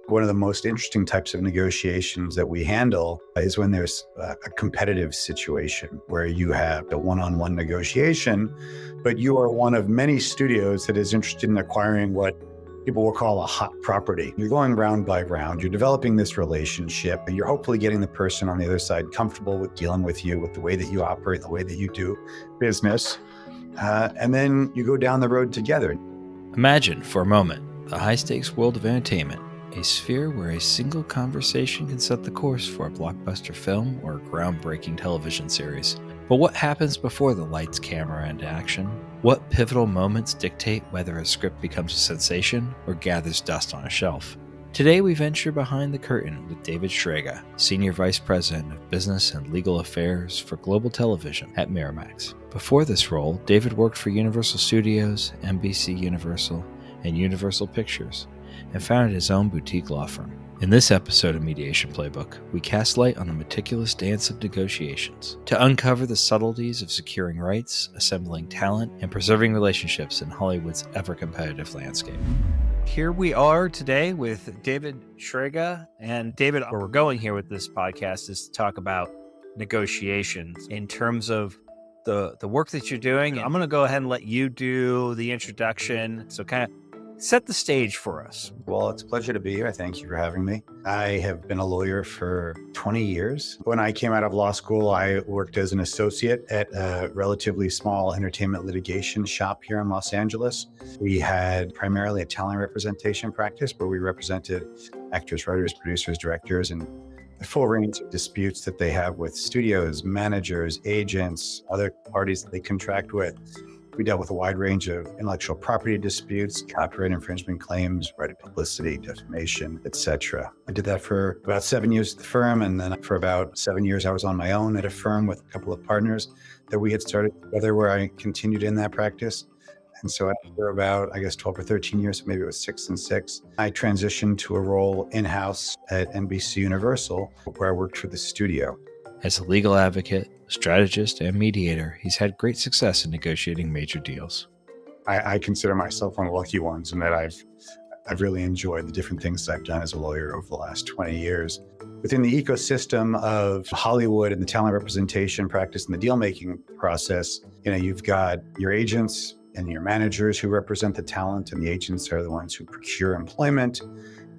One of the most interesting types of negotiations that we handle is when there's a competitive situation where you have a one-on-one negotiation, but you are one of many studios that is interested in acquiring what people will call a hot property. You're going round by round, you're developing this relationship, and you're hopefully getting the person on the other side comfortable with dealing with you, with the way that you operate, the way that you do business. And then you go down the road together. Imagine for a moment the high-stakes world of entertainment, a sphere where a single conversation can set the course for a blockbuster film or a groundbreaking television series. But what happens before the lights, camera, and action? What pivotal moments dictate whether a script becomes a sensation or gathers dust on a shelf? Today we venture behind the curtain with David Shraga, Senior Vice President of Business and Legal Affairs for Global Television at Miramax. Before this role, David worked for Universal Studios, NBCUniversal, and Universal Pictures, and founded his own boutique law firm. In this episode of Mediation Playbook, we cast light on the meticulous dance of negotiations to uncover the subtleties of securing rights, assembling talent, and preserving relationships in Hollywood's ever-competitive landscape. Here we are today with David Shraga. And David, where we're going here with this podcast is to talk about negotiations in terms of the work that you're doing. I'm going to go ahead and let you do the introduction. So kind of set the stage for us. Well, it's a pleasure to be here. Thank you for having me. I have been a lawyer for 20 years. When I came out of law school, I worked as an associate at a relatively small entertainment litigation shop here in Los Angeles. We had primarily a talent representation practice where we represented actors, writers, producers, directors, and the full range of disputes that they have with studios, managers, agents, other parties that they contract with. We dealt with a wide range of intellectual property disputes, copyright infringement claims, right of publicity, defamation, etc. I did that for about 7 years at the firm, and then for about 7 years I was on my own at a firm with a couple of partners that we had started together where I continued in that practice. And so after about, 12 or 13 years, maybe it was 6 and 6, I transitioned to a role in-house at NBCUniversal where I worked for the studio. As a legal advocate, strategist, and mediator, he's had great success in negotiating major deals. I consider myself one of the lucky ones in that I've really enjoyed the different things that I've done as a lawyer over the last 20 years. Within the ecosystem of Hollywood and the talent representation practice and the deal-making process, you've got your agents and your managers who represent the talent, and the agents are the ones who procure employment,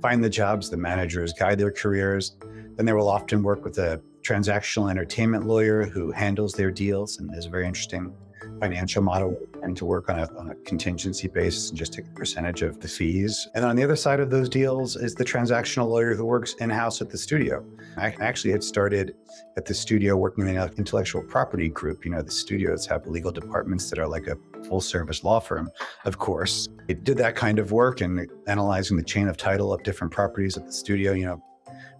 find the jobs, the managers guide their careers. Then they will often work with a transactional entertainment lawyer who handles their deals, and there's a very interesting financial model and to work on a contingency basis and just take a percentage of the fees. And on the other side of those deals is the transactional lawyer who works in-house at the studio. I actually had started at the studio working in an intellectual property group. The studios have legal departments that are like a full-service law firm, of course. It did that kind of work and analyzing the chain of title of different properties at the studio.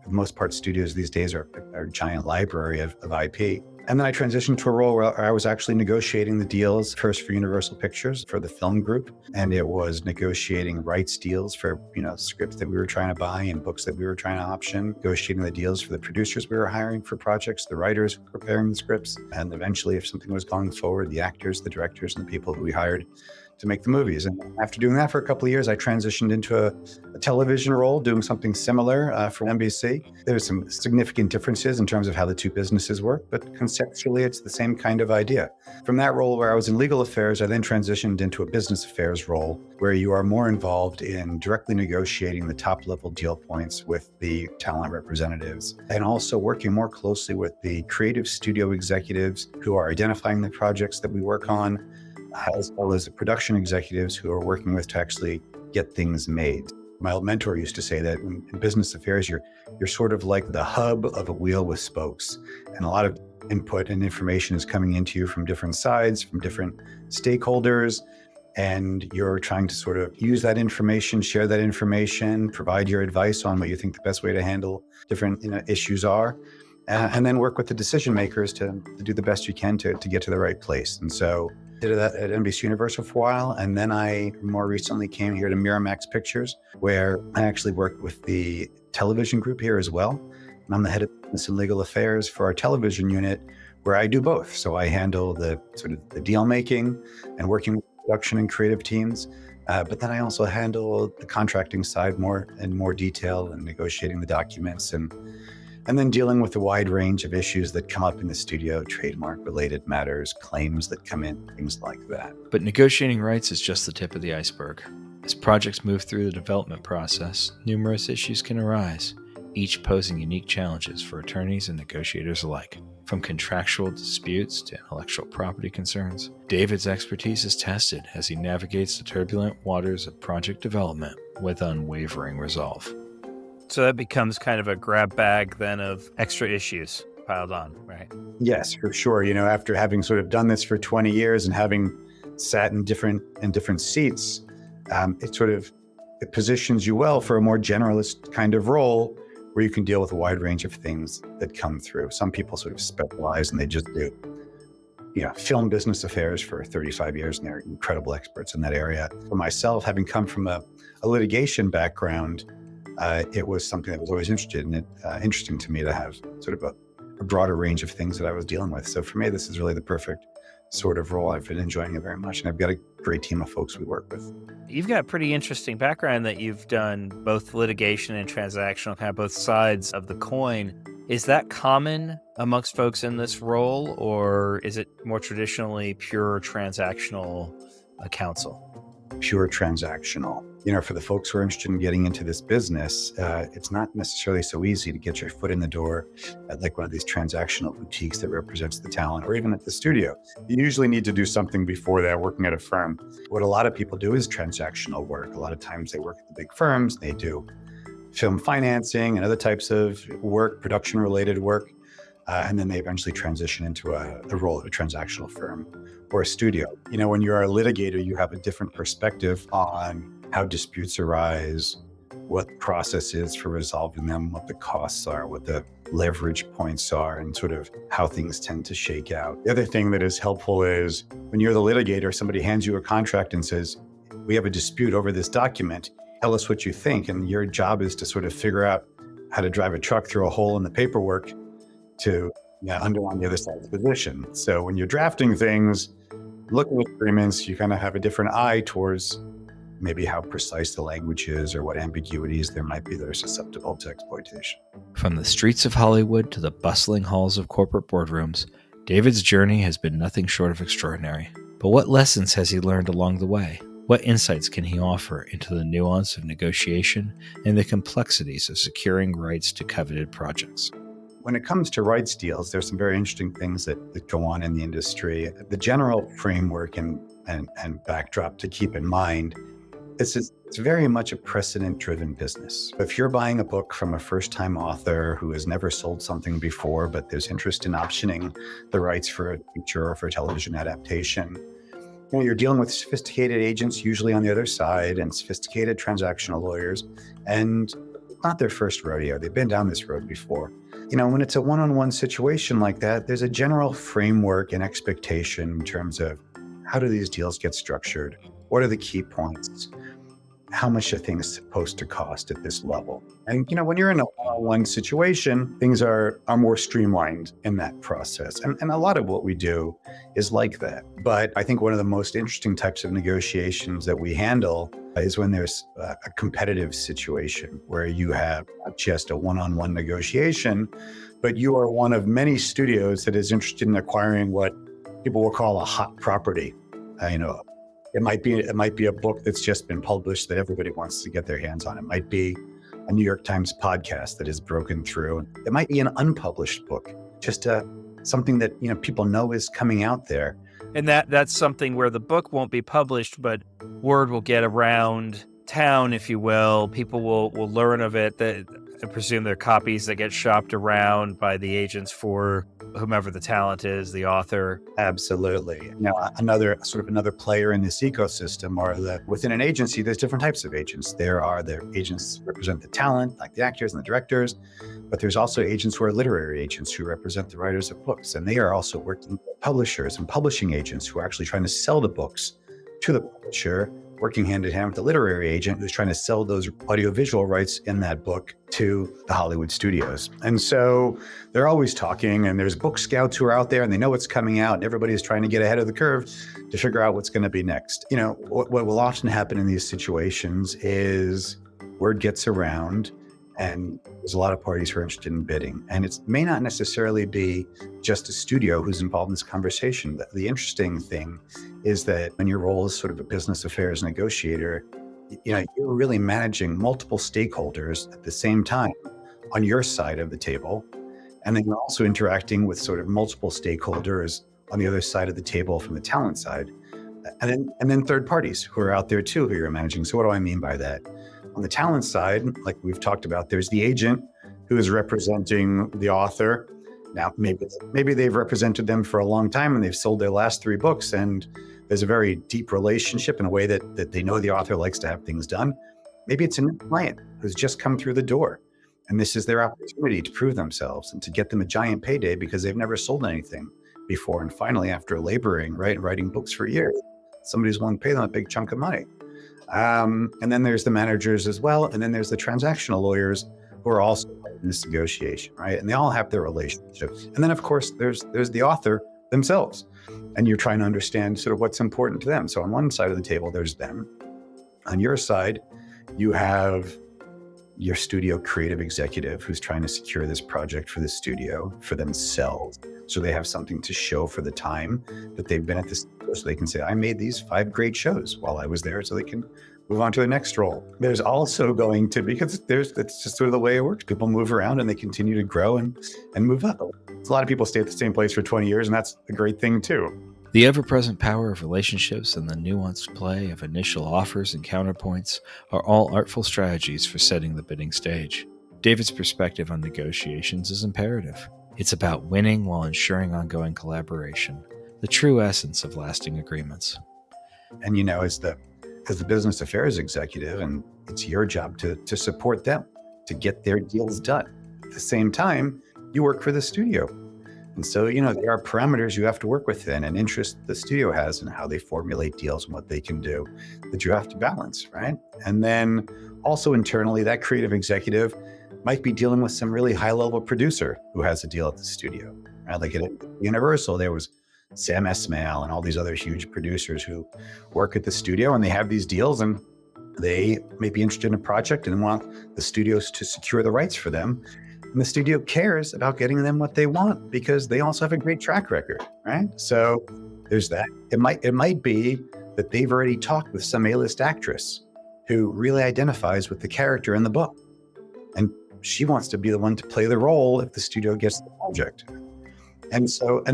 For the most part, studios these days are a giant library of IP. And then I transitioned to a role where I was actually negotiating the deals, first for Universal Pictures for the film group. And it was negotiating rights deals for, scripts that we were trying to buy and books that we were trying to option, negotiating the deals for the producers we were hiring for projects, the writers preparing the scripts, and eventually, if something was going forward, the actors, the directors, and the people who we hired to make the movies. And after doing that for a couple of years, I transitioned into a television role, doing something similar for NBC. There's some significant differences in terms of how the two businesses work, but conceptually, it's the same kind of idea. From that role where I was in legal affairs, I then transitioned into a business affairs role where you are more involved in directly negotiating the top-level deal points with the talent representatives and also working more closely with the creative studio executives who are identifying the projects that we work on, as well as the production executives who are working with to actually get things made. My old mentor used to say that in business affairs, you're sort of like the hub of a wheel with spokes, and a lot of input and information is coming into you from different sides, from different stakeholders, and you're trying to sort of use that information, share that information, provide your advice on what you think the best way to handle different issues are, and then work with the decision makers to do the best you can to get to the right place. And so did that at NBCUniversal for a while, and then I more recently came here to Miramax Pictures, where I actually work with the television group here as well. And I'm the head of business and legal affairs for our television unit, where I do both. So I handle the sort of the deal making and working with production and creative teams, But then I also handle the contracting side more in more detail and negotiating the documents and then dealing with the wide range of issues that come up in the studio, trademark related matters, claims that come in, things like that. But negotiating rights is just the tip of the iceberg. As projects move through the development process, numerous issues can arise, each posing unique challenges for attorneys and negotiators alike. From contractual disputes to intellectual property concerns, David's expertise is tested as he navigates the turbulent waters of project development with unwavering resolve. So that becomes kind of a grab bag then of extra issues piled on, right? Yes, for sure. After having sort of done this for 20 years and having sat in different seats, it positions you well for a more generalist kind of role where you can deal with a wide range of things that come through. Some people sort of specialize and they just do, film business affairs for 35 years, and they're incredible experts in that area. For myself, having come from a litigation background, it was something that was always interesting to me to have sort of a broader range of things that I was dealing with. So for me, this is really the perfect sort of role. I've been enjoying it very much, and I've got a great team of folks we work with. You've got a pretty interesting background that you've done both litigation and transactional, kind of both sides of the coin. Is that common amongst folks in this role, or is it more traditionally pure transactional counsel? Pure transactional. For the folks who are interested in getting into this business, it's not necessarily so easy to get your foot in the door at like one of these transactional boutiques that represents the talent, or even at the studio. You usually need to do something before that, working at a firm. What a lot of people do is transactional work. A lot of times they work at the big firms, they do film financing and other types of work, production-related work, and then they eventually transition into the role of a transactional firm or a studio. When you're a litigator, you have a different perspective on how disputes arise, what the process is for resolving them, what the costs are, what the leverage points are, and sort of how things tend to shake out. The other thing that is helpful is when you're the litigator, somebody hands you a contract and says, we have a dispute over this document, tell us what you think. And your job is to sort of figure out how to drive a truck through a hole in the paperwork to underline the other side's position. So when you're drafting things, looking at agreements, you kind of have a different eye towards maybe how precise the language is or what ambiguities there might be that are susceptible to exploitation. From the streets of Hollywood to the bustling halls of corporate boardrooms, David's journey has been nothing short of extraordinary. But what lessons has he learned along the way? What insights can he offer into the nuance of negotiation and the complexities of securing rights to coveted projects? When it comes to rights deals, there's some very interesting things that go on in the industry. The general framework and backdrop to keep in mind is it's very much a precedent-driven business. If you're buying a book from a first-time author who has never sold something before, but there's interest in optioning the rights for a feature or for a television adaptation, you're dealing with sophisticated agents, usually on the other side, and sophisticated transactional lawyers, and it's not their first rodeo. They've been down this road before. When it's a one-on-one situation like that, there's a general framework and expectation in terms of how do these deals get structured? What are the key points? How much are things supposed to cost at this level? And, when you're in a one-on-one situation, things are more streamlined in that process. And a lot of what we do is like that. But I think one of the most interesting types of negotiations that we handle is when there's a competitive situation where you have not just a one-on-one negotiation, but you are one of many studios that is interested in acquiring what people will call a hot property. It might be a book that's just been published that everybody wants to get their hands on. It might be a New York Times podcast that has broken through. It might be an unpublished book, just something that people know is coming out there. And that's something where the book won't be published, but word will get around town, if you will. People will learn of it. I presume there are copies that get shopped around by the agents for whomever the talent is, the author. Absolutely. Another player in this ecosystem are that within an agency, there's different types of agents. There are the agents who represent the talent, like the actors and the directors, but there's also agents who are literary agents who represent the writers of books. And they are also working with publishers and publishing agents who are actually trying to sell the books to the publisher working hand in hand with the literary agent who's trying to sell those audiovisual rights in that book to the Hollywood studios. And so they're always talking, and there's book scouts who are out there and they know what's coming out, and everybody's trying to get ahead of the curve to figure out what's going to be next. What will often happen in these situations is word gets around and there's a lot of parties who are interested in bidding. And it may not necessarily be just a studio who's involved in this conversation. The interesting thing is that when your role is sort of a business affairs negotiator, you're really managing multiple stakeholders at the same time on your side of the table. And then you're also interacting with sort of multiple stakeholders on the other side of the table from the talent side. And then third parties who are out there too, who you're managing. So what do I mean by that? On the talent side, like we've talked about, there's the agent who is representing the author. Now, maybe they've represented them for a long time and they've sold their last 3 books, and there's a very deep relationship in a way that they know the author likes to have things done. Maybe it's a new client who's just come through the door, and this is their opportunity to prove themselves and to get them a giant payday because they've never sold anything before. And finally, after laboring, writing books for years, somebody's willing to pay them a big chunk of money. And then there's the managers as well. And then there's the transactional lawyers who are also in this negotiation, right? And they all have their relationships. And then, of course, there's the author themselves. And you're trying to understand sort of what's important to them. So on one side of the table, there's them. On your side, you have your studio creative executive who's trying to secure this project for the studio for themselves. So they have something to show for the time that they've been at this, so they can say, I made these 5 great shows while I was there, so they can move on to the next role. There's also going to, because it's just sort of the way it works. People move around and they continue to grow and move up. A lot of people stay at the same place for 20 years, and that's a great thing too. The ever-present power of relationships and the nuanced play of initial offers and counterpoints are all artful strategies for setting the bidding stage. David's perspective on negotiations is imperative. It's about winning while ensuring ongoing collaboration, the true essence of lasting agreements. And as the business affairs executive, and it's your job to support them, to get their deals done. At the same time, you work for the studio. And so, there are parameters you have to work within and interests the studio has and how they formulate deals and what they can do that you have to balance, right? And then also internally, that creative executive might be dealing with some really high-level producer who has a deal at the studio, right? Like at Universal, there was Sam Esmail and all these other huge producers who work at the studio, and they have these deals, and they may be interested in a project and want the studios to secure the rights for them. And the studio cares about getting them what they want because they also have a great track record, right? So there's that. It might be that they've already talked with some A-list actress who really identifies with the character in the book, and she wants to be the one to play the role if the studio gets the project. And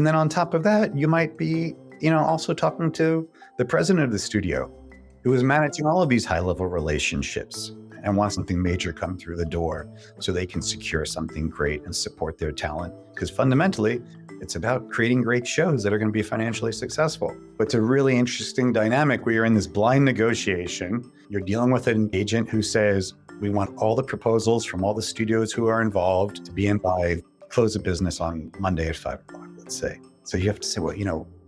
then on top of that, you might be, also talking to the president of the studio who is managing all of these high-level relationships and wants something major come through the door so they can secure something great and support their talent. Because fundamentally, it's about creating great shows that are going to be financially successful. But it's a really interesting dynamic where you're in this blind negotiation. You're dealing with an agent who says, we want all the proposals from all the studios who are involved to be in by close of business on Monday at 5 o'clock, let's say. So you have to say, well,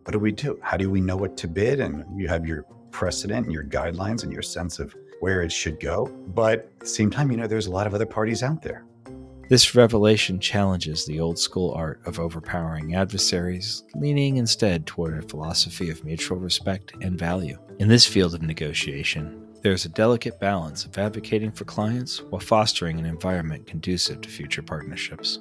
what do we do? How do we know what to bid? And you have your precedent and your guidelines and your sense of where it should go. But at the same time, there's a lot of other parties out there. This revelation challenges the old school art of overpowering adversaries, leaning instead toward a philosophy of mutual respect and value. In this field of negotiation, there's a delicate balance of advocating for clients while fostering an environment conducive to future partnerships.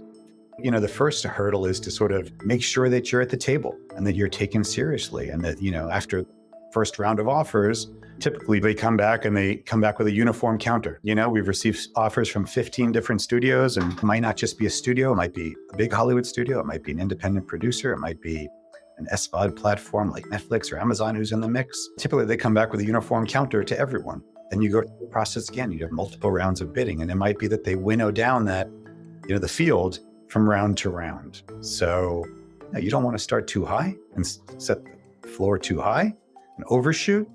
The first hurdle is to sort of make sure that you're at the table and that you're taken seriously, and that, after first round of offers, typically they come back with a uniform counter. We've received offers from 15 different studios, and it might not just be a studio. It might be a big Hollywood studio. It might be an independent producer. It might be an SVOD platform like Netflix or Amazon who's in the mix. Typically, they come back with a uniform counter to everyone. Then you go through the process again. You have multiple rounds of bidding, and it might be that they winnow down that, the field from round to round. So you don't want to start too high and set the floor too high and overshoot.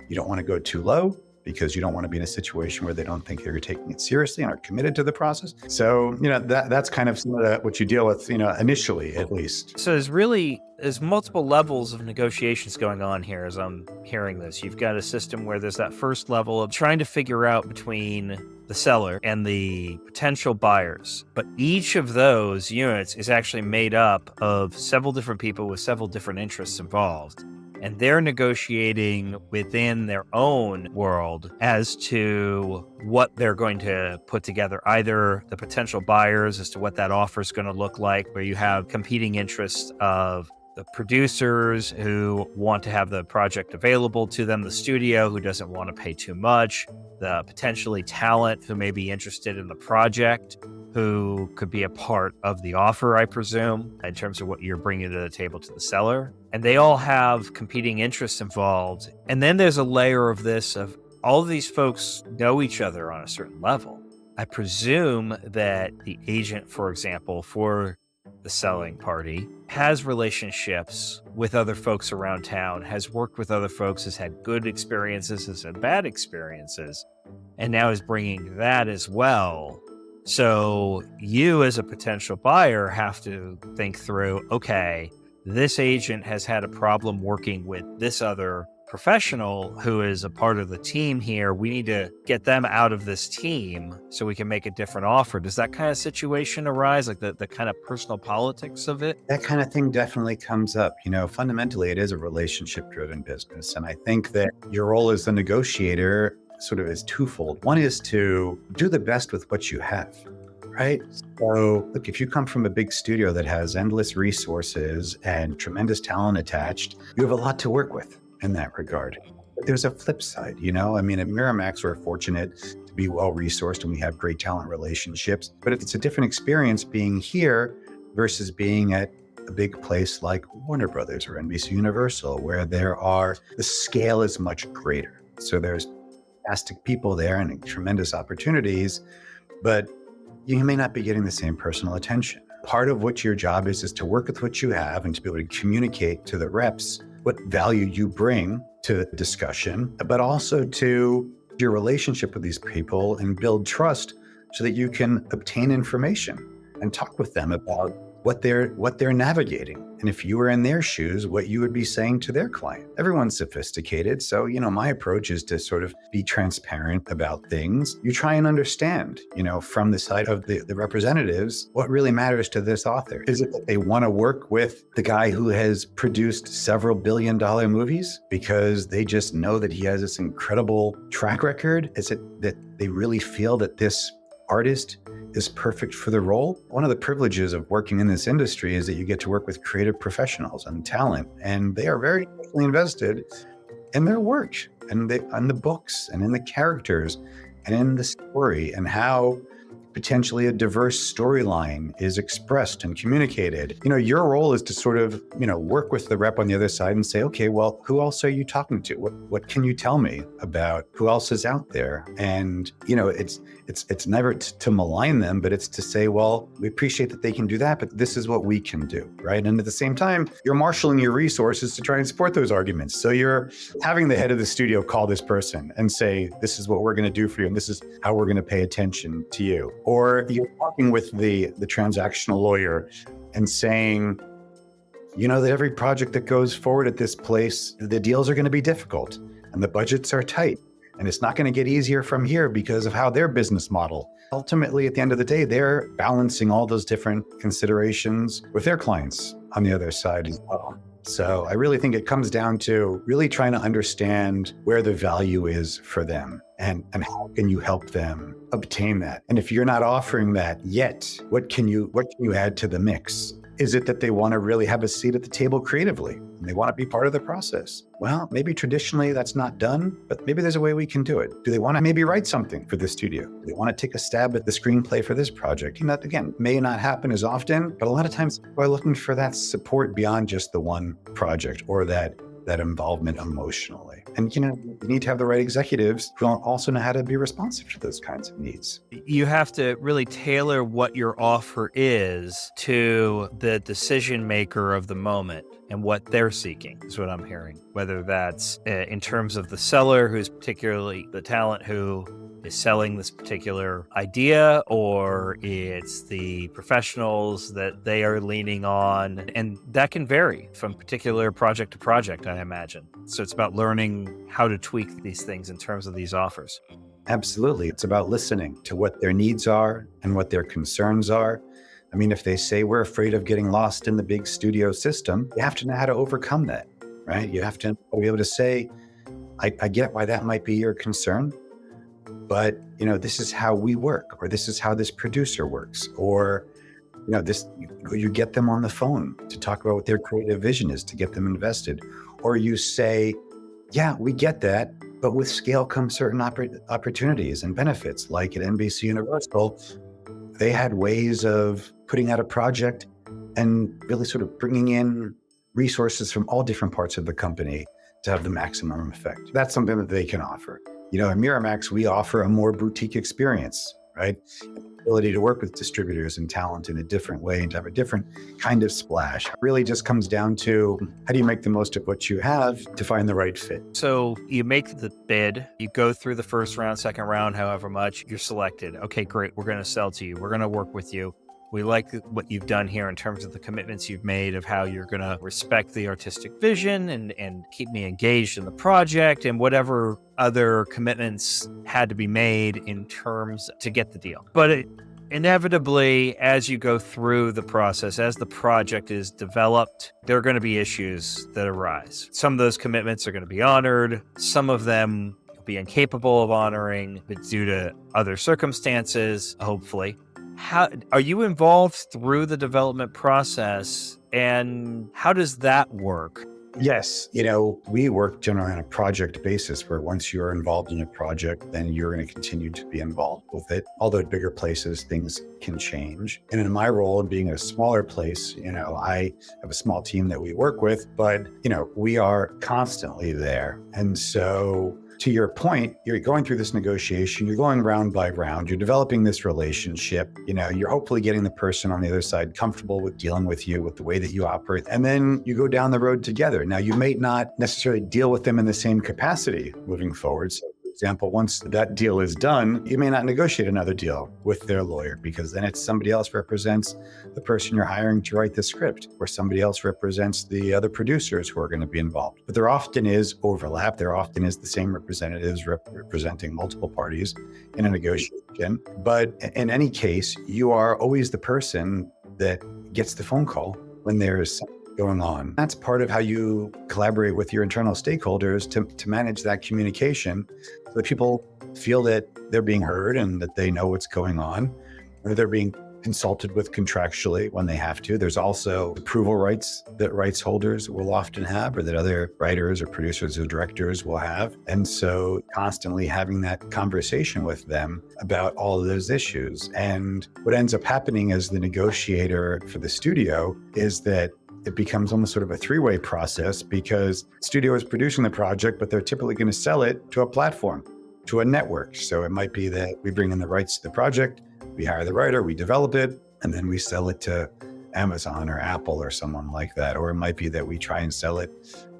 You don't want to go too low because you don't want to be in a situation where they don't think you're taking it seriously and are committed to the process. So, that's kind of some of what you deal with, initially at least. So there's multiple levels of negotiations going on here as I'm hearing this. You've got a system where there's that first level of trying to figure out between the seller and the potential buyers. But each of those units is actually made up of several different people with several different interests involved. And they're negotiating within their own world as to what they're going to put together, either the potential buyers as to what that offer is going to look like, where you have competing interests of the producers who want to have the project available to them, the studio who doesn't want to pay too much, the potentially talent who may be interested in the project, who could be a part of the offer, I presume, in terms of what you're bringing to the table to the seller. And they all have competing interests involved. And then there's a layer of this of all of these folks know each other on a certain level. I presume that the agent, for example, for the selling party has relationships with other folks around town, has worked with other folks, has had good experiences, has had bad experiences, and now is bringing that as well. So you as a potential buyer have to think through, okay, this agent has had a problem working with this other professional who is a part of the team here. We need to get them out of this team so we can make a different offer. Does that kind of situation arise, like the kind of personal politics of it? That kind of thing definitely comes up. Fundamentally, it is a relationship-driven business. And I think that your role as the negotiator sort of is twofold. One is to do the best with what you have, right? So look, if you come from a big studio that has endless resources and tremendous talent attached, you have a lot to work with in that regard. But there's a flip side, at Miramax, we're fortunate to be well-resourced and we have great talent relationships, but it's a different experience being here versus being at a big place like Warner Brothers or NBCUniversal, where the scale is much greater. So there's fantastic people there and tremendous opportunities, but you may not be getting the same personal attention. Part of what your job is to work with what you have and to be able to communicate to the reps what value you bring to the discussion, but also to your relationship with these people and build trust so that you can obtain information and talk with them about what they're navigating. And if you were in their shoes, what you would be saying to their client. Everyone's sophisticated. So, my approach is to sort of be transparent about things. You try and understand, from the side of the representatives, what really matters to this author. Is it that they want to work with the guy who has produced several billion-dollar movies because they just know that he has this incredible track record? Is it that they really feel that this artist is perfect for the role? One of the privileges of working in this industry is that you get to work with creative professionals and talent, and they are very deeply invested in their work and on the books and in the characters and in the story and how potentially a diverse storyline is expressed and communicated. Your role is to sort of, work with the rep on the other side and say, okay, well, who else are you talking to? What can you tell me about who else is out there? And, it's never to malign them, but it's to say, well, we appreciate that they can do that, but this is what we can do, right? And at the same time, you're marshaling your resources to try and support those arguments. So you're having the head of the studio call this person and say, this is what we're going to do for you, and this is how we're going to pay attention to you. Or you're talking with the transactional lawyer and saying, that every project that goes forward at this place, the deals are going to be difficult and the budgets are tight. And it's not going to get easier from here because of how their business model. Ultimately, at the end of the day, they're balancing all those different considerations with their clients on the other side as well. So I really think it comes down to really trying to understand where the value is for them and how can you help them obtain that. And if you're not offering that yet, what can you add to the mix? Is it that they want to really have a seat at the table creatively and they want to be part of the process? Well, maybe traditionally that's not done, but maybe there's a way we can do it. Do they want to maybe write something for the studio? Do they want to take a stab at the screenplay for this project? And that, again, may not happen as often, but a lot of times people are looking for that support beyond just the one project or that that involvement emotionally. And, you need to have the right executives who also know how to be responsive to those kinds of needs. You have to really tailor what your offer is to the decision maker of the moment and what they're seeking, is what I'm hearing. Whether that's in terms of the seller, who's particularly the talent who is selling this particular idea, or it's the professionals that they are leaning on. And that can vary from particular project to project, I imagine. So it's about learning how to tweak these things in terms of these offers. Absolutely. It's about listening to what their needs are and what their concerns are. I mean, if they say we're afraid of getting lost in the big studio system, you have to know how to overcome that, right? You have to be able to say, I get why that might be your concern, but this is how we work, or this is how this producer works, or you get them on the phone to talk about what their creative vision is, to get them invested, or you say, yeah, we get that, but with scale comes certain opportunities and benefits. Like at NBCUniversal, they had ways of putting out a project and really sort of bringing in resources from all different parts of the company to have the maximum effect. That's something that they can offer. At Miramax, we offer a more boutique experience, right? Ability to work with distributors and talent in a different way and to have a different kind of splash. It really just comes down to how do you make the most of what you have to find the right fit. So you make the bid, you go through the first round, second round, however much, you're selected. Okay, great. We're going to sell to you. We're going to work with you. We like what you've done here in terms of the commitments you've made of how you're going to respect the artistic vision and keep me engaged in the project, and whatever other commitments had to be made in terms to get the deal. But inevitably, as you go through the process, as the project is developed, there are going to be issues that arise. Some of those commitments are going to be honored. Some of them you'll be incapable of honoring, but due to other circumstances, hopefully. How are you involved through the development process, and how does that work? Yes. We work generally on a project basis where once you're involved in a project, then you're going to continue to be involved with it. Although at bigger places, things can change. And in my role, being a smaller place, I have a small team that we work with, but, we are constantly there. And so to your point, you're going through this negotiation, you're going round by round, you're developing this relationship, you're hopefully getting the person on the other side comfortable with dealing with you, with the way that you operate. And then you go down the road together. Now, you may not necessarily deal with them in the same capacity moving forward. So, for example, once that deal is done, you may not negotiate another deal with their lawyer, because then it's somebody else represents the person you're hiring to write the script, or somebody else represents the other producers who are going to be involved. But there often is overlap. There often is the same representatives representing multiple parties in a negotiation. But in any case, you are always the person that gets the phone call when there is something going on. That's part of how you collaborate with your internal stakeholders to manage that communication, so that people feel that they're being heard and that they know what's going on, or they're being consulted with contractually when they have to. There's also approval rights that rights holders will often have, or that other writers or producers or directors will have. And so constantly having that conversation with them about all of those issues. And what ends up happening as the negotiator for the studio is that it becomes almost sort of a three-way process, because the studio is producing the project, but they're typically going to sell it to a platform, to a network. So it might be that we bring in the rights to the project, we hire the writer, we develop it, and then we sell it to Amazon or Apple or someone like that. Or it might be that we try and sell it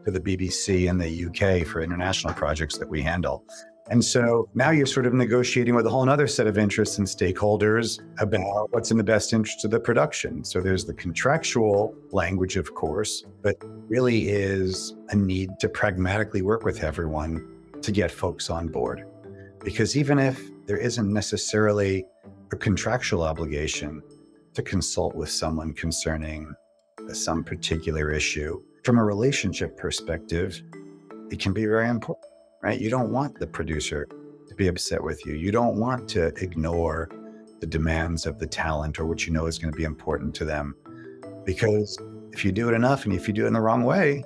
to the BBC in the UK for international projects that we handle. And so now you're sort of negotiating with a whole other set of interests and stakeholders about what's in the best interest of the production. So there's the contractual language, of course, but really is a need to pragmatically work with everyone to get folks on board. Because even if there isn't necessarily a contractual obligation to consult with someone concerning some particular issue, from a relationship perspective, it can be very important. Right? You don't want the producer to be upset with you. You don't want to ignore the demands of the talent or what you know is going to be important to them. Because if you do it enough and if you do it in the wrong way,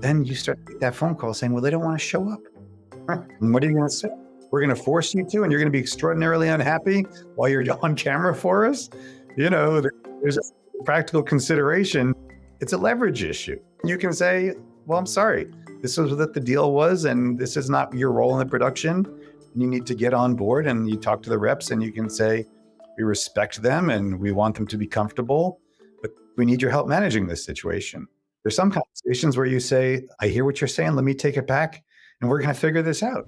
then you start to get that phone call saying, well, they don't want to show up. And what are you going to say? We're going to force you to, and you're going to be extraordinarily unhappy while you're on camera for us? There's a practical consideration. It's a leverage issue. You can say, well, I'm sorry. This is what the deal was, and this is not your role in the production. You need to get on board, and you talk to the reps, and you can say, we respect them and we want them to be comfortable, but we need your help managing this situation. There's some conversations where you say, I hear what you're saying, let me take it back, and we're going to figure this out.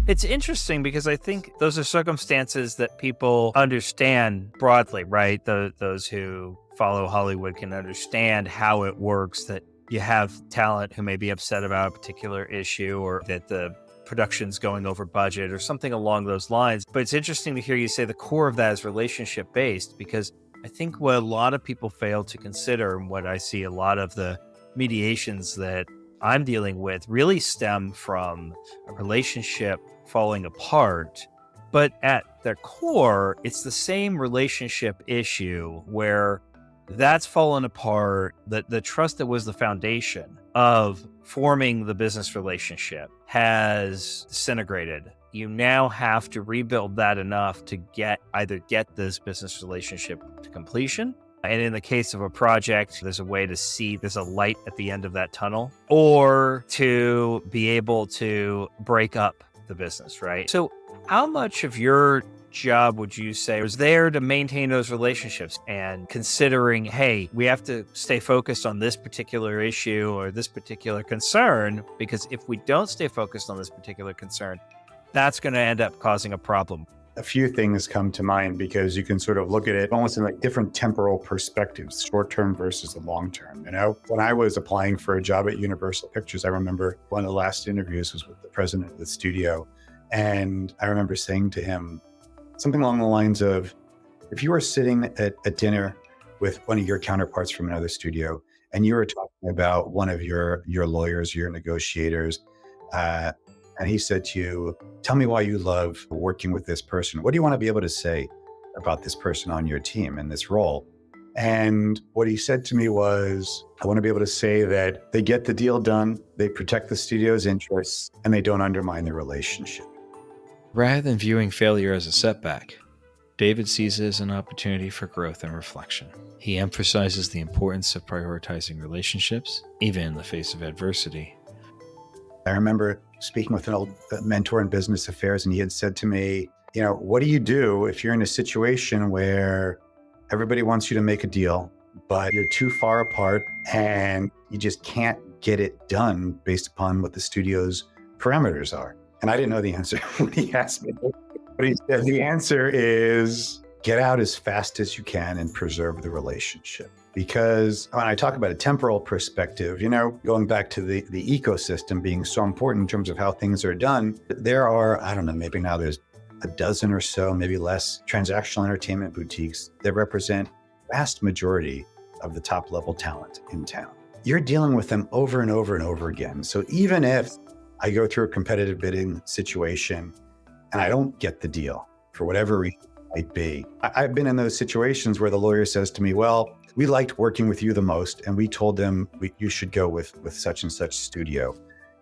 It's interesting because I think those are circumstances that people understand broadly, right? Those who follow Hollywood can understand how it works, that you have talent who may be upset about a particular issue, or that the production's going over budget or something along those lines. But it's interesting to hear you say the core of that is relationship based, because I think what a lot of people fail to consider, and what I see a lot of the mediations that I'm dealing with really stem from a relationship falling apart. But at their core, it's the same relationship issue where that's fallen apart. The trust that was the foundation of forming the business relationship has disintegrated. You now have to rebuild that enough to either get this business relationship to completion. And in the case of a project, there's a way to see there's a light at the end of that tunnel, or to be able to break up the business, right? So how much of your job would you say was there to maintain those relationships, and considering, hey, we have to stay focused on this particular issue or this particular concern, because if we don't stay focused on this particular concern, that's going to end up causing a problem? A few things come to mind, because you can sort of look at it almost in like different temporal perspectives, short-term versus the long-term. You know, when I was applying for a job at Universal Pictures, I remember one of the last interviews was with the president of the studio. And I remember saying to him something along the lines of, if you were sitting at dinner with one of your counterparts from another studio, and you were talking about one of your lawyers, your negotiators, and he said to you, tell me why you love working with this person. What do you want to be able to say about this person on your team in this role? And what he said to me was, I want to be able to say that they get the deal done, they protect the studio's interests, and they don't undermine the relationship. Rather than viewing failure as a setback, David sees it as an opportunity for growth and reflection. He emphasizes the importance of prioritizing relationships, even in the face of adversity. I remember speaking with an old mentor in business affairs, and he had said to me, you know, what do you do if you're in a situation where everybody wants you to make a deal, but you're too far apart and you just can't get it done based upon what the studio's parameters are? And I didn't know the answer when he asked me. But he said the answer is get out as fast as you can and preserve the relationship. Because when I talk about a temporal perspective, you know, going back to the ecosystem being so important in terms of how things are done, there are, I don't know, maybe now there's a dozen or so, maybe less, transactional entertainment boutiques that represent vast majority of the top level talent in town. You're dealing with them over and over and over again. So even if I go through a competitive bidding situation and I don't get the deal for whatever reason it might be, I've been in those situations where the lawyer says to me, well, we liked working with you the most, and we told them you should go with such and such studio.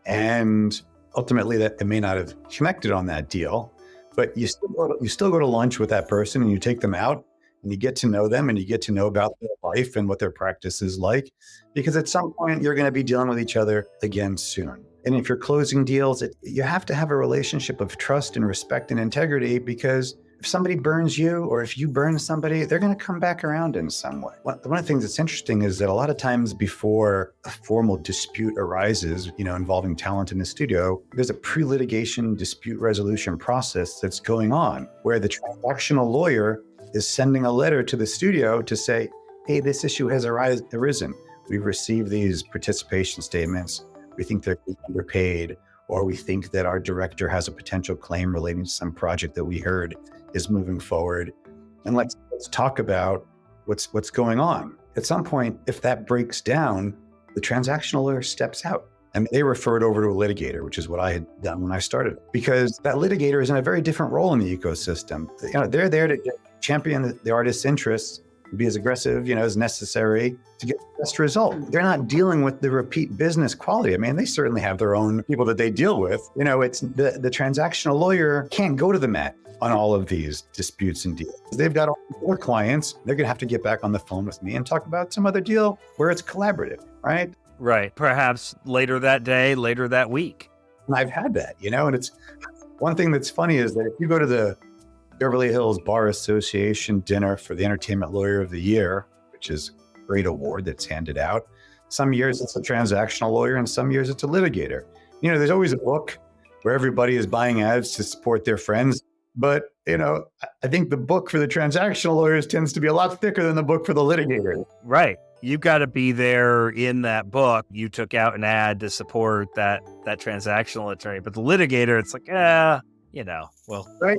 And ultimately that it may not have connected on that deal, but you still go to lunch with that person, and you take them out and you get to know them, and you get to know about their life and what their practice is like, because at some point you're going to be dealing with each other again soon. And if you're closing deals, you have to have a relationship of trust and respect and integrity, because if somebody burns you or if you burn somebody, they're going to come back around in some way. One of the things that's interesting is that a lot of times before a formal dispute arises, you know, involving talent in the studio, there's a pre-litigation dispute resolution process that's going on where the transactional lawyer is sending a letter to the studio to say, hey, this issue has arisen. We've received these participation statements. We think they're underpaid, or we think that our director has a potential claim relating to some project that we heard is moving forward. And let's talk about what's going on. At some point, if that breaks down, the transactional lawyer steps out and they refer it over to a litigator, which is what I had done when I started, because that litigator is in a very different role in the ecosystem. You know, they're there to champion the artist's interests, be as aggressive, you know, as necessary to get the best result. They're not dealing with the repeat business quality. I mean, they certainly have their own people that they deal with. You know, it's the transactional lawyer can't go to the mat on all of these disputes and deals. They've got all their clients. They're going to have to get back on the phone with me and talk about some other deal where it's collaborative, right? Right. Perhaps later that day, later that week. And I've had that, and it's one thing that's funny is that if you go to the Beverly Hills Bar Association dinner for the Entertainment Lawyer of the Year, which is a great award that's handed out, some years it's a transactional lawyer and some years it's a litigator. There's always a book where everybody is buying ads to support their friends. But, I think the book for the transactional lawyers tends to be a lot thicker than the book for the litigator. Right. You've got to be there in that book. You took out an ad to support that transactional attorney. But the litigator, it's like, well. Right.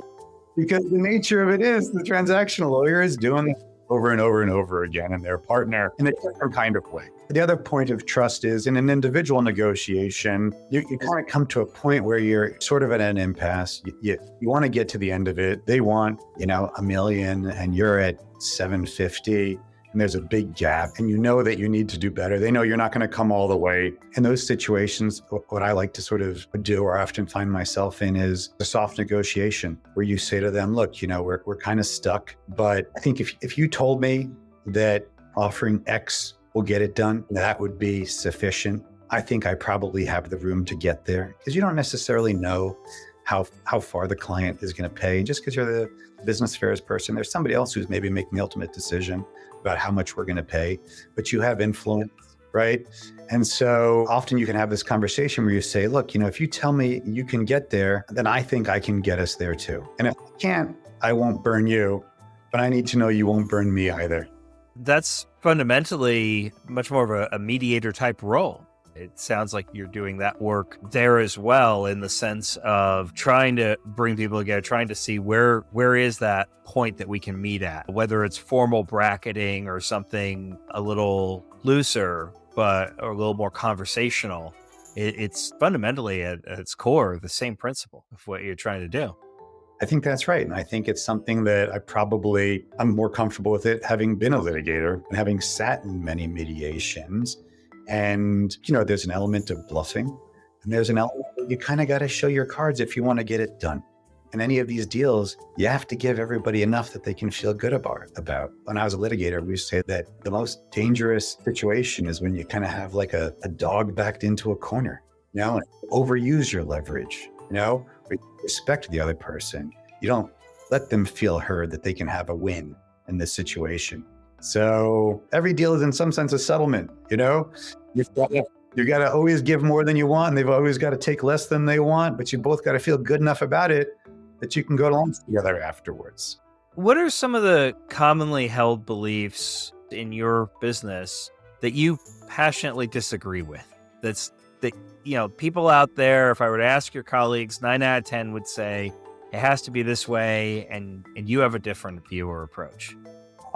Because the nature of it is the transactional lawyer is doing it over and over and over again, and their partner in a different kind of way. The other point of trust is in an individual negotiation, you kind of come to a point where you're sort of at an impasse. You want to get to the end of it. They want, $1 million and you're at 750 and there's a big gap and you know that you need to do better. They know you're not going to come all the way. In those situations, what I like to sort of do or often find myself in is a soft negotiation where you say to them, look, we're kind of stuck, but I think if you told me that offering X will get it done, that would be sufficient. I think I probably have the room to get there because you don't necessarily know how far the client is going to pay. Just because you're the business affairs person, there's somebody else who's maybe making the ultimate decision about how much we're going to pay, but you have influence, right? And so often you can have this conversation where you say, look, if you tell me you can get there, then I think I can get us there too. And if I can't, I won't burn you, but I need to know you won't burn me either. That's fundamentally much more of a mediator type role. It sounds like you're doing that work there as well, in the sense of trying to bring people together, trying to see where is that point that we can meet at, whether it's formal bracketing or something a little looser, or a little more conversational. It's fundamentally at its core the same principle of what you're trying to do. I think that's right. And I think it's something that I'm more comfortable with it, having been a litigator and having sat in many mediations. And, there's an element of bluffing and there's an element that you kind of got to show your cards if you want to get it done. In any of these deals, you have to give everybody enough that they can feel good about. When I was a litigator, we used to say that the most dangerous situation is when you kind of have like a dog backed into a corner, and overuse your leverage, respect the other person. You don't let them feel heard that they can have a win in this situation. So every deal is in some sense a settlement, you got to always give more than you want. And they've always got to take less than they want, but you both got to feel good enough about it that you can go along together afterwards. What are some of the commonly held beliefs in your business that you passionately disagree with? That people out there, if I were to ask your colleagues, 9 out of 10 would say it has to be this way, and you have a different view or approach.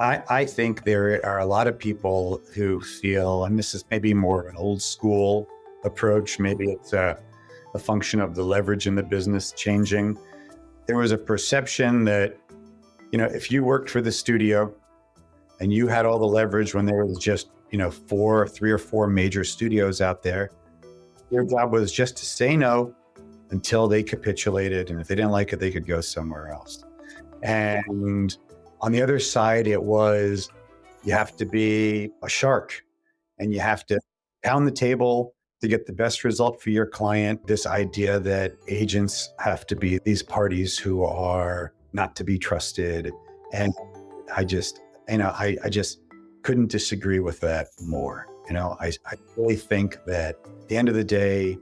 I think there are a lot of people who feel, and this is maybe more of an old school approach, maybe it's a function of the leverage in the business changing. There was a perception that, if you worked for the studio and you had all the leverage when there was just, 3 or 4 major studios out there, your job was just to say no until they capitulated. And if they didn't like it, they could go somewhere else. And on the other side, it was, you have to be a shark and you have to pound the table to get the best result for your client. This idea that agents have to be these parties who are not to be trusted. And I just couldn't disagree with that more. I really think that at the end of the day,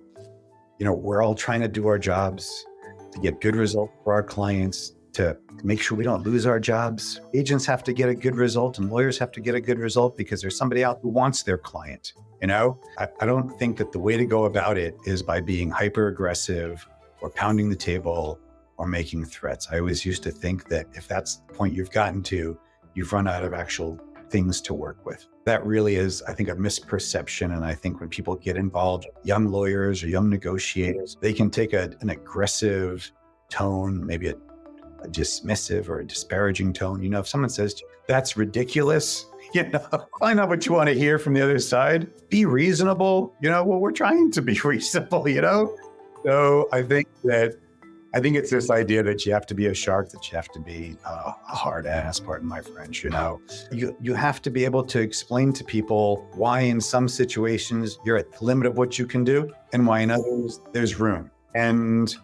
we're all trying to do our jobs to get good results for our clients, to make sure we don't lose our jobs. Agents have to get a good result and lawyers have to get a good result because there's somebody out who wants their client. I don't think that the way to go about it is by being hyper aggressive or pounding the table or making threats. I always used to think that if that's the point you've gotten to, you've run out of actual things to work with. That really is, I think, a misperception. And I think when people get involved, young lawyers or young negotiators, they can take an aggressive tone, maybe a dismissive or a disparaging tone. If someone says, that's ridiculous, find out what you want to hear from the other side. Be reasonable. We're trying to be reasonable, So I think that I think it's this idea that you have to be a shark, that you have to be a hard ass, pardon my French, You have to be able to explain to people why in some situations you're at the limit of what you can do and why in others there's room. And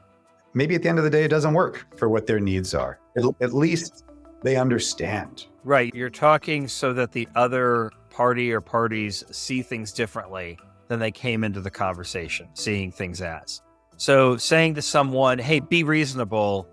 maybe at the end of the day, it doesn't work for what their needs are. At least they understand. Right. You're talking so that the other party or parties see things differently than they came into the conversation, seeing things as. So saying to someone, hey, be reasonable,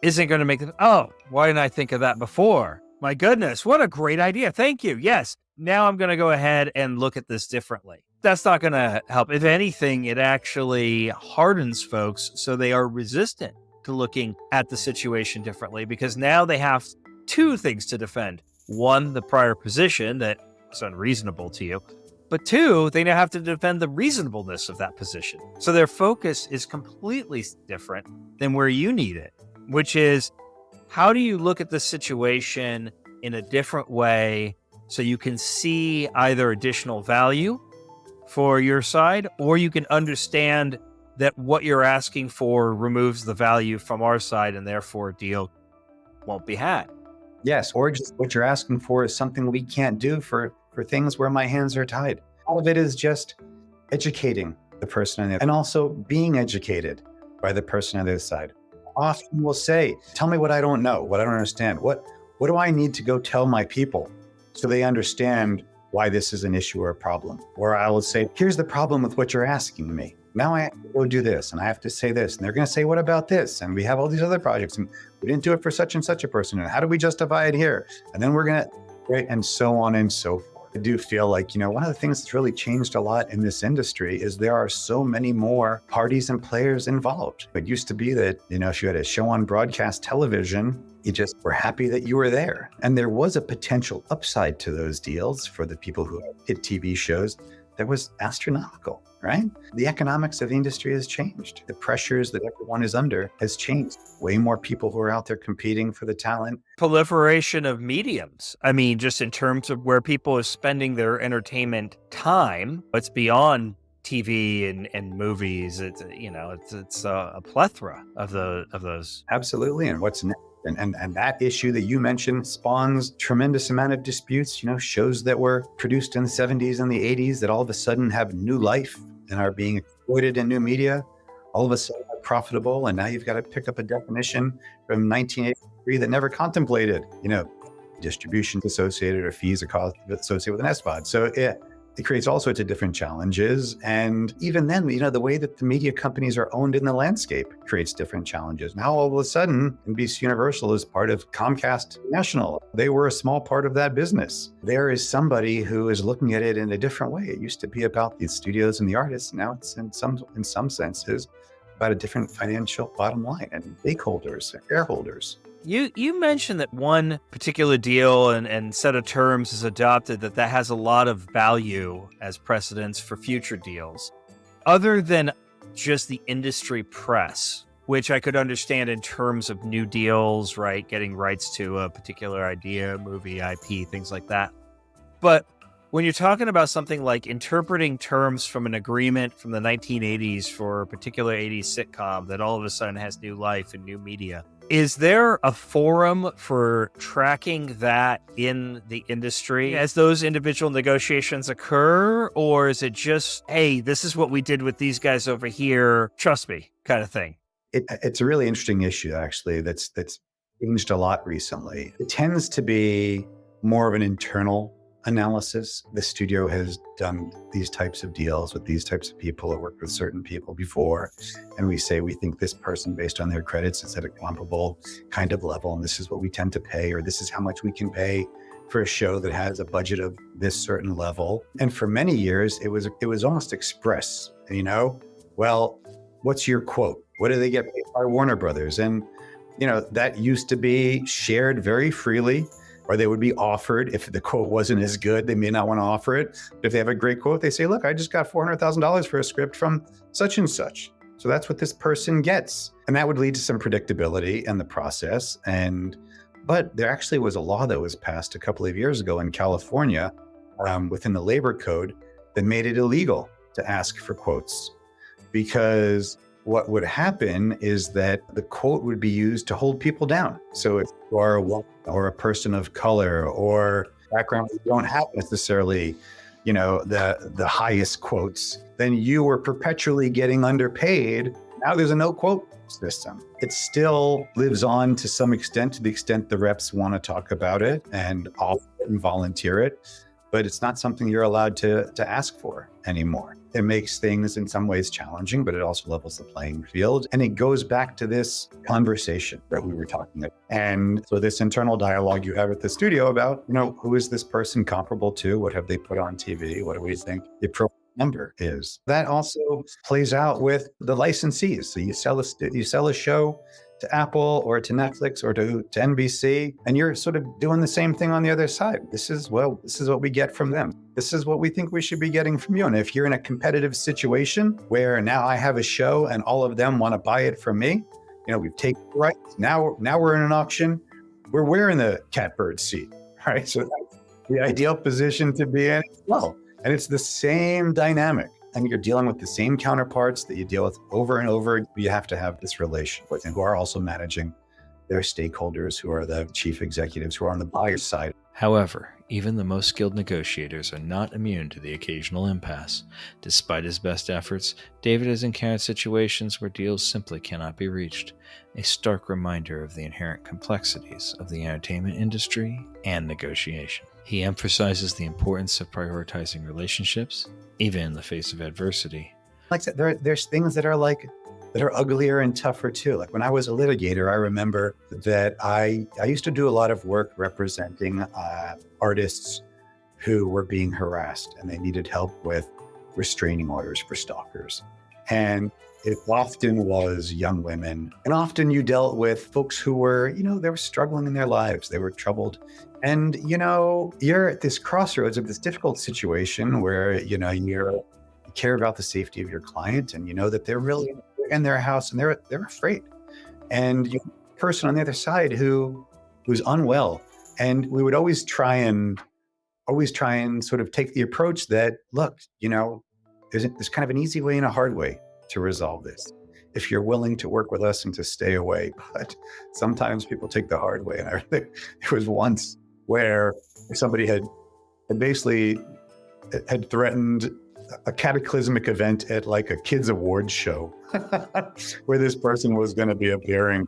isn't going to make them, oh, why didn't I think of that before? My goodness, what a great idea. Thank you. Yes. Now I'm going to go ahead and look at this differently. That's not going to help. If anything, it actually hardens folks so they are resistant to looking at the situation differently because now they have two things to defend. One, the prior position that was unreasonable to you. But two, they now have to defend the reasonableness of that position. So their focus is completely different than where you need it, which is how do you look at the situation in a different way so you can see either additional value for your side, or you can understand that what you're asking for removes the value from our side and therefore a deal won't be had. Yes, or just what you're asking for is something we can't do for things where my hands are tied. All of it is just educating the person on the other, and also being educated by the person on the other side. Often we'll say, tell me what I don't know, what I don't understand. What do I need to go tell my people so they understand why this is an issue or a problem? Or I will say, here's the problem with what you're asking me. Now I have to go do this and I have to say this. And they're going to say, what about this? And we have all these other projects and we didn't do it for such and such a person. And how do we justify it here? And then we're going to, right? And so on and so forth. I do feel like, one of the things that's really changed a lot in this industry is there are so many more parties and players involved. It used to be that, if you had a show on broadcast television, you just were happy that you were there. And there was a potential upside to those deals for the people who hit TV shows that was astronomical, right? The economics of the industry has changed. The pressures that everyone is under has changed. Way more people who are out there competing for the talent. Proliferation of mediums. I mean, just in terms of where people are spending their entertainment time, it's beyond TV and movies. It's a plethora of those. Absolutely. And what's next? And that issue that you mentioned spawns tremendous amount of disputes, shows that were produced in the 70s and the 80s that all of a sudden have new life and are being exploited in new media, all of a sudden are profitable. And now you've got to pick up a definition from 1983 that never contemplated, distribution associated or fees or costs associated with an SVOD. So it creates all sorts of different challenges. And even then, the way that the media companies are owned in the landscape creates different challenges. Now, all of a sudden, NBCUniversal is part of Comcast National. They were a small part of that business. There is somebody who is looking at it in a different way. It used to be about the studios and the artists. Now it's in some senses about a different financial bottom line and stakeholders and shareholders. You mentioned that one particular deal and set of terms is adopted that has a lot of value as precedents for future deals. Other than just the industry press, which I could understand in terms of new deals, right? Getting rights to a particular idea, movie, IP, things like that. But when you're talking about something like interpreting terms from an agreement from the 1980s for a particular 80s sitcom that all of a sudden has new life and new media, is there a forum for tracking that in the industry as those individual negotiations occur? Or is it just, hey, this is what we did with these guys over here, trust me, kind of thing? It's a really interesting issue, actually, that's changed a lot recently. It tends to be more of an internal analysis. The studio has done these types of deals with these types of people or worked with certain people before. And we say, we think this person, based on their credits, is at a comparable kind of level. And this is what we tend to pay, or this is how much we can pay for a show that has a budget of this certain level. And for many years, it was almost express, well, what's your quote? What do they get paid by Warner Brothers? And, that used to be shared very freely. Or they would be offered, if the quote wasn't as good, they may not want to offer it. But if they have a great quote, they say, look, I just got $400,000 for a script from such and such. So that's what this person gets. And that would lead to some predictability in the process. But there actually was a law that was passed a couple of years ago in California within the labor code that made it illegal to ask for quotes. Because what would happen is that the quote would be used to hold people down. So if you are a woman or a person of color or background you don't have necessarily, the highest quotes, then you were perpetually getting underpaid. Now there's a no quote system. It still lives on to some extent, to the extent the reps want to talk about it and offer it and volunteer it, but it's not something you're allowed to ask for anymore. It makes things in some ways challenging, but it also levels the playing field. And it goes back to this conversation that we were talking about. And so this internal dialogue you have at the studio about, who is this person comparable to? What have they put on TV? What do we think the appropriate number is? That also plays out with the licensees. So you sell a show to Apple or to Netflix or to NBC, and you're sort of doing the same thing on the other side. This is what we get from them. This is what we think we should be getting from you. And if you're in a competitive situation where now I have a show and all of them want to buy it from me, we've taken the rights. Now we're in an auction. We're in the catbird seat, right? So that's the ideal position to be in as well. And it's the same dynamic. And you're dealing with the same counterparts that you deal with over and over. You have to have this relation with them who are also managing their stakeholders, who are the chief executives, who are on the buyer side. However, even the most skilled negotiators are not immune to the occasional impasse. Despite his best efforts, David has encountered situations where deals simply cannot be reached, a stark reminder of the inherent complexities of the entertainment industry and negotiation. He emphasizes the importance of prioritizing relationships, even in the face of adversity. Like I said, there's things that are uglier and tougher too. Like when I was a litigator, I remember that I used to do a lot of work representing artists who were being harassed and they needed help with restraining orders for stalkers. And it often was young women. And often you dealt with folks who were, they were struggling in their lives. They were troubled. And, you're at this crossroads of this difficult situation where, you care about the safety of your client and you know that they're really in their house and they're afraid. And you have a person on the other side who's unwell. And we would always try and sort of take the approach that, look, there's kind of an easy way and a hard way to resolve this, if you're willing to work with us and to stay away. But sometimes people take the hard way. And there was once where somebody had basically had threatened a cataclysmic event at like a kids awards show where this person was going to be appearing,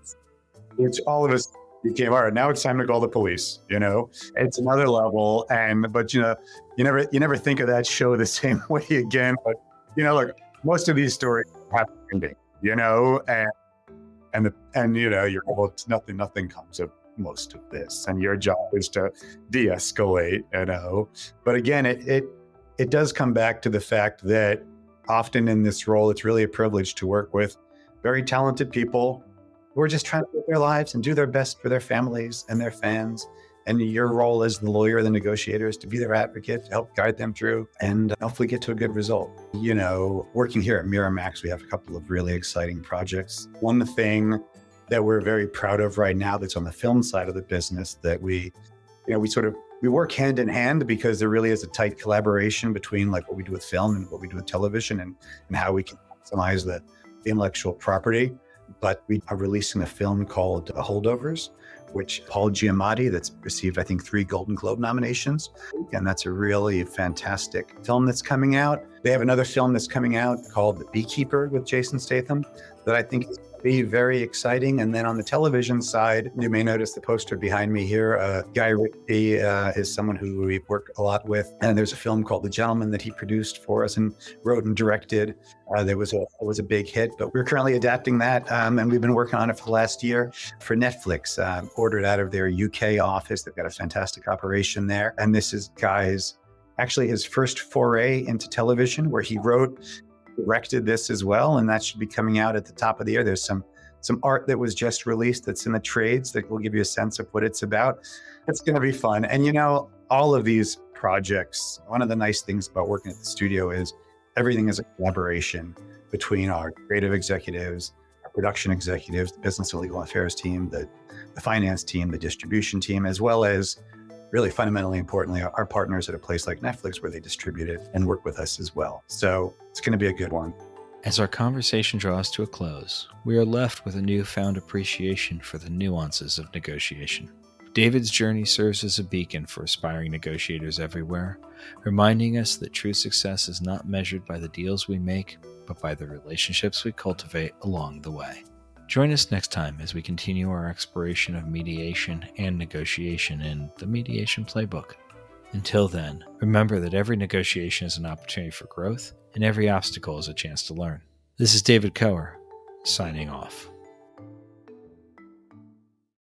which all of us became, all right, now it's time to call the police. It's another level. But you never think of that show the same way again. But look, most of these stories have ending, and you're, well, it's nothing comes of most of this, and your job is to de-escalate, But again, it does come back to the fact that often in this role, it's really a privilege to work with very talented people who are just trying to live their lives and do their best for their families and their fans. And your role as the lawyer, the negotiator, is to be their advocate, to help guide them through and hopefully get to a good result. Working here at Miramax, we have a couple of really exciting projects. One thing that we're very proud of right now that's on the film side of the business that we work hand in hand because there really is a tight collaboration between like what we do with film and what we do with television and how we can maximize the intellectual property. But we are releasing a film called Holdovers, which Paul Giamatti, that's received, I think, 3 Golden Globe nominations. And that's a really fantastic film that's coming out. They have another film that's coming out called The Beekeeper with Jason Statham that I think is be very exciting. And then on the television side, you may notice the poster behind me here. Guy Ritchie is someone who we've worked a lot with. And there's a film called The Gentleman that he produced for us and wrote and directed. It was a big hit, but we're currently adapting that. And we've been working on it for the last year for Netflix, ordered out of their UK office. They've got a fantastic operation there. And this is Guy's, actually his first foray into television, where he directed this as well, and that should be coming out at the top of the year. There's some art that was just released that's in the trades that will give you a sense of what it's about. It's going to be fun. And all of these projects, one of the nice things about working at the studio is everything is a collaboration between our creative executives, our production executives, the business and legal affairs team, the finance team, the distribution team, as well as really fundamentally importantly, our partners at a place like Netflix where they distribute it and work with us as well. So it's going to be a good one. As our conversation draws to a close, we are left with a newfound appreciation for the nuances of negotiation. David's journey serves as a beacon for aspiring negotiators everywhere, reminding us that true success is not measured by the deals we make, but by the relationships we cultivate along the way. Join us next time as we continue our exploration of mediation and negotiation in the Mediation Playbook. Until then, remember that every negotiation is an opportunity for growth, and every obstacle is a chance to learn. This is David Coher, signing off.